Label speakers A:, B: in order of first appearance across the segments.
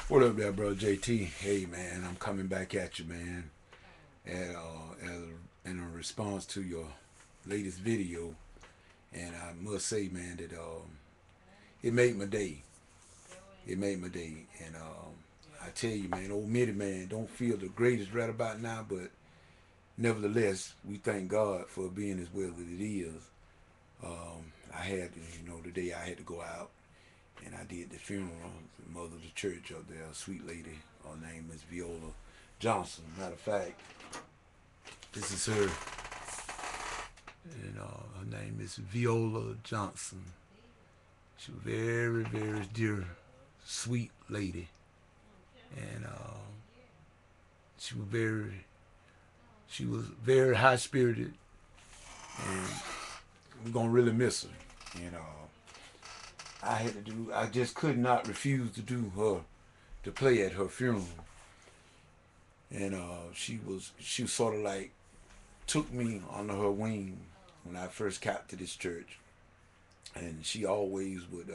A: What up there, bro? JT. Hey, man, I'm coming back at you, man. In a response to your latest video, and I must say, man, that it made my day. It made my day, and I tell you, man, old Mitty, man, don't feel the greatest right about now, but nevertheless, we thank God for being as well as it is. I had, today I had to go out and I did the funeral. The mother of the church up there, a sweet lady. Her name is Viola Johnson. Matter of fact, this is her, and her name is Viola Johnson. She was very, very dear, sweet lady, and she was very high spirited, and we're gonna really miss her. And I just could not refuse to do her, to play at her funeral. And she was sort of like took me under her wing when I first got to this church, and she always would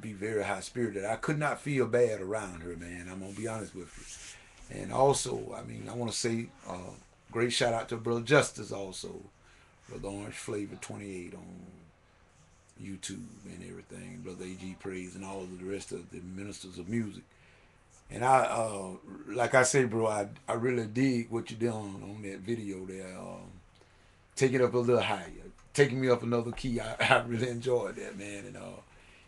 A: be very high spirited. I could not feel bad around her, man. I'm gonna be honest with you. And also, I mean, I want to say great shout out to Brother Justice also, Brother Orange Flavor 28 on YouTube and everything, Brother AG Praise and all of the rest of the ministers of music. And like I say, bro, I really dig what you done on that video there. Take it up a little higher, taking me up another key. I really enjoyed that, man. And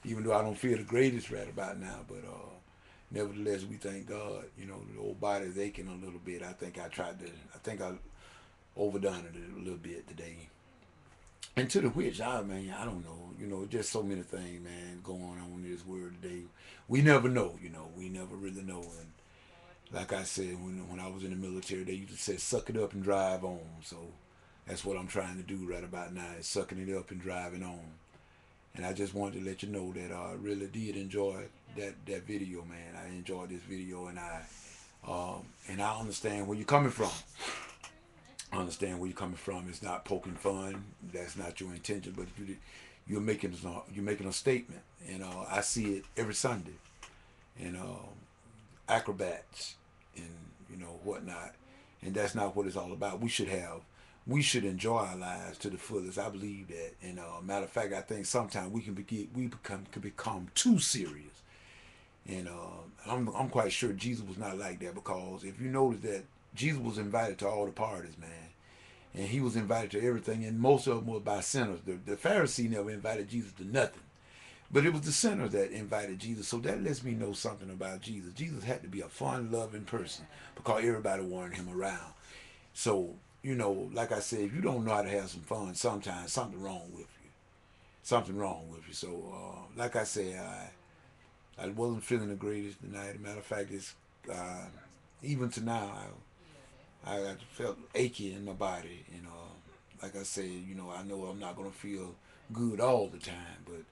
A: even though I don't feel the greatest right about now, but nevertheless, we thank God. You know, the old body's aching a little bit. I think I overdone it a little bit today. And to the which, man, I don't know. You know, just so many things, man, going on in this world today. We never know, we never really know. And like I said, when I was in the military, they used to say, suck it up and drive on. So that's what I'm trying to do right about now, is sucking it up and driving on. And I just wanted to let you know that I really did enjoy that video, man. I enjoyed this video, and I understand where you're coming from. I understand where you're coming from. It's not poking fun. That's not your intention. But you're making a statement. And I see it every Sunday. And acrobats and whatnot. And that's not what it's all about. We should enjoy our lives to the fullest. I believe that. And matter of fact, I think sometimes can become too serious. And I'm quite sure Jesus was not like that, because if you notice that Jesus was invited to all the parties, man. And he was invited to everything, and most of them were by sinners. The Pharisee never invited Jesus to nothing. But it was the sinners that invited Jesus. So that lets me know something about Jesus. Jesus had to be a fun, loving person, because everybody wanted him around. So, like I said, if you don't know how to have some fun, sometimes something wrong with you. Something wrong with you. So, like I said, I wasn't feeling the greatest tonight. As a matter of fact, even to now, I felt achy in my body. And like I said, I know I'm not going to feel good all the time, but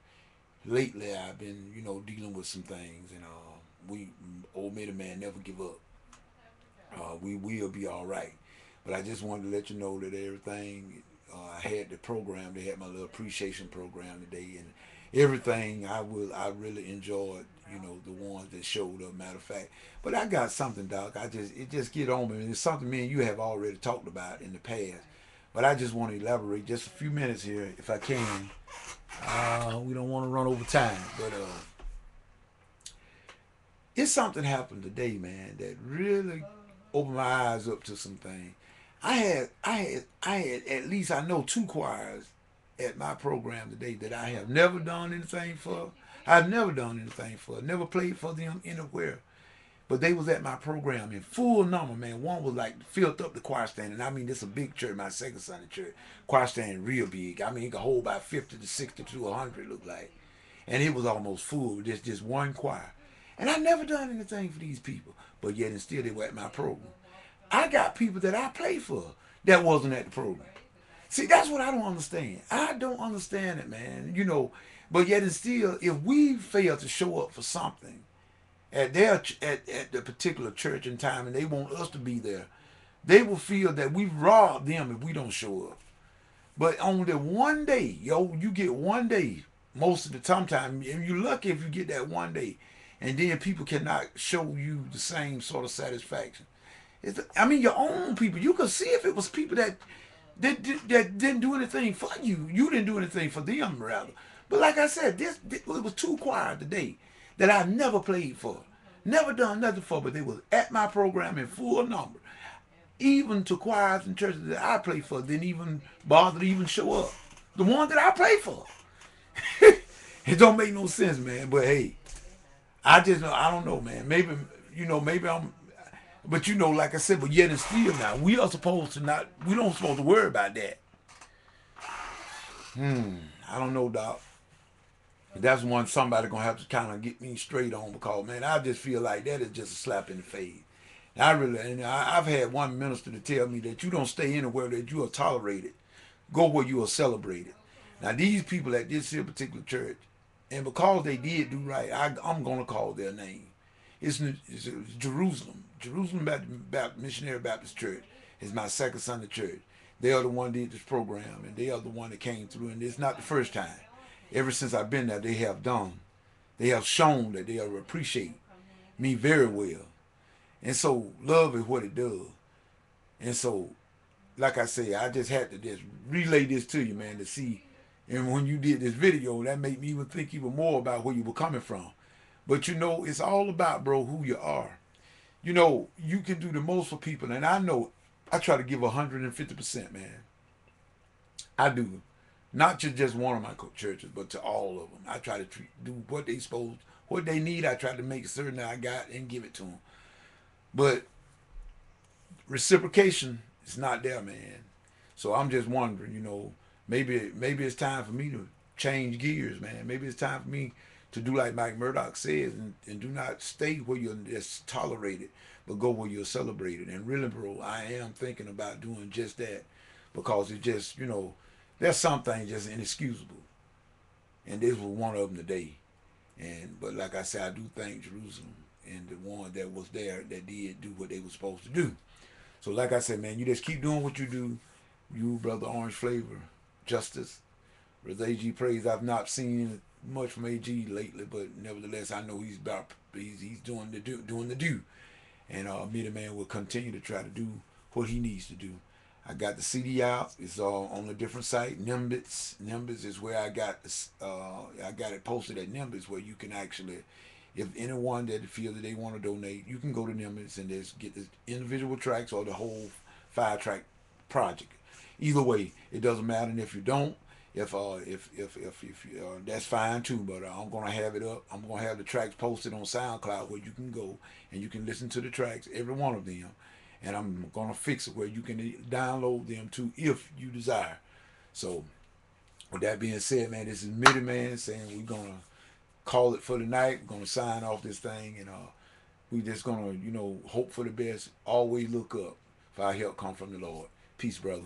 A: lately I've been, dealing with some things. And old Mitty man, never give up. We will be all right. But I just wanted to let you know that everything, I had the program. They had my little appreciation program today, and everything I really enjoyed. The ones that showed up. Matter of fact, but I got something, Doc. It just get on me. And it's something me and you have already talked about in the past. But I just want to elaborate just a few minutes here, if I can. We don't want to run over time, but it's something happened today, man, that really opened my eyes up to some things. I had at least, I know, two choirs at my program today that I have never done anything for. I've never done anything for. Never played for them anywhere. But they was at my program in full number, man. One was like filled up the choir stand, and I mean, this is a big church, my second Sunday church. Choir stand real big. I mean, it could hold about 50 to 60 to 100, look like. And it was almost full with just one choir. And I never done anything for these people, but yet and still they were at my program. I got people that I play for that wasn't at the program. See, that's what I don't understand. I don't understand it, man. But yet and still, if we fail to show up for something at the particular church and time, and they want us to be there, they will feel that we've robbed them if we don't show up. But on the one day, you get one day most of the time, you're lucky if you get that one day, and then people cannot show you the same sort of satisfaction. I mean, your own people. You could see if it was people that didn't do anything for you. You didn't do anything for them, rather. But like I said, it was two choirs today that I never played for, never done nothing for, but they was at my program in full number. Even to choirs and churches that I play for didn't even bother to even show up. The one that I play for. It don't make no sense, man. But hey, I don't know, man. Maybe I'm, but like I said, but yet and still now, we are supposed to not, we don't supposed to worry about that. I don't know, Doc. That's one somebody gonna have to kind of get me straight on, because man, I just feel like that is just a slap in the face. I've had one minister to tell me that you don't stay anywhere that you are tolerated. Go where you are celebrated. Now these people at this here particular church, and because they did do right, I'm gonna call their name. It's Jerusalem. Jerusalem Baptist Missionary Baptist Church is my second Sunday church. They are the one that did this program, and they are the one that came through. And it's not the first time. Ever since I've been there, they have shown that they appreciate me very well. And so love is what it does. And so, like I say, I just had to just relay this to you, man, to see. And when you did this video, that made me even think even more about where you were coming from. But it's all about, bro, who you are. You can do the most for people, and I know I try to give 150%, man. I do. Not to just one of my churches, but to all of them. I try to do what they need. I try to make certain that I got and give it to them. But reciprocation is not there, man. So I'm just wondering, maybe it's time for me to change gears, man. Maybe it's time for me to do like Mike Murdoch says, and do not stay where you're just tolerated, but go where you're celebrated. And really, bro, I am thinking about doing just that, because it just, there's some things just inexcusable, and this was one of them today. But like I said, I do thank Jerusalem and the one that was there that did do what they were supposed to do. So like I said, man, you just keep doing what you do. You, Brother Orange Flavor, Justice, Brother AG Praise. I've not seen much from AG lately, but nevertheless, I know he's doing the do. And me, the man, will continue to try to do what he needs to do. I got the CD out. It's on a different site. Nimbus is where I got it posted at Nimbus, where you can actually, if anyone that feel that they want to donate, you can go to Nimbus and just get the individual tracks or the whole 5-track project. Either way, it doesn't matter. And if you don't, if that's fine too. But I'm gonna have it up. I'm gonna have the tracks posted on SoundCloud, where you can go and you can listen to the tracks, every one of them. And I'm gonna fix it where you can download them too, if you desire. So, with that being said, man, this is Mitty Man saying we're gonna call it for the night. We're gonna sign off this thing, and we just gonna hope for the best. Always look up. For our help come from the Lord. Peace, brother.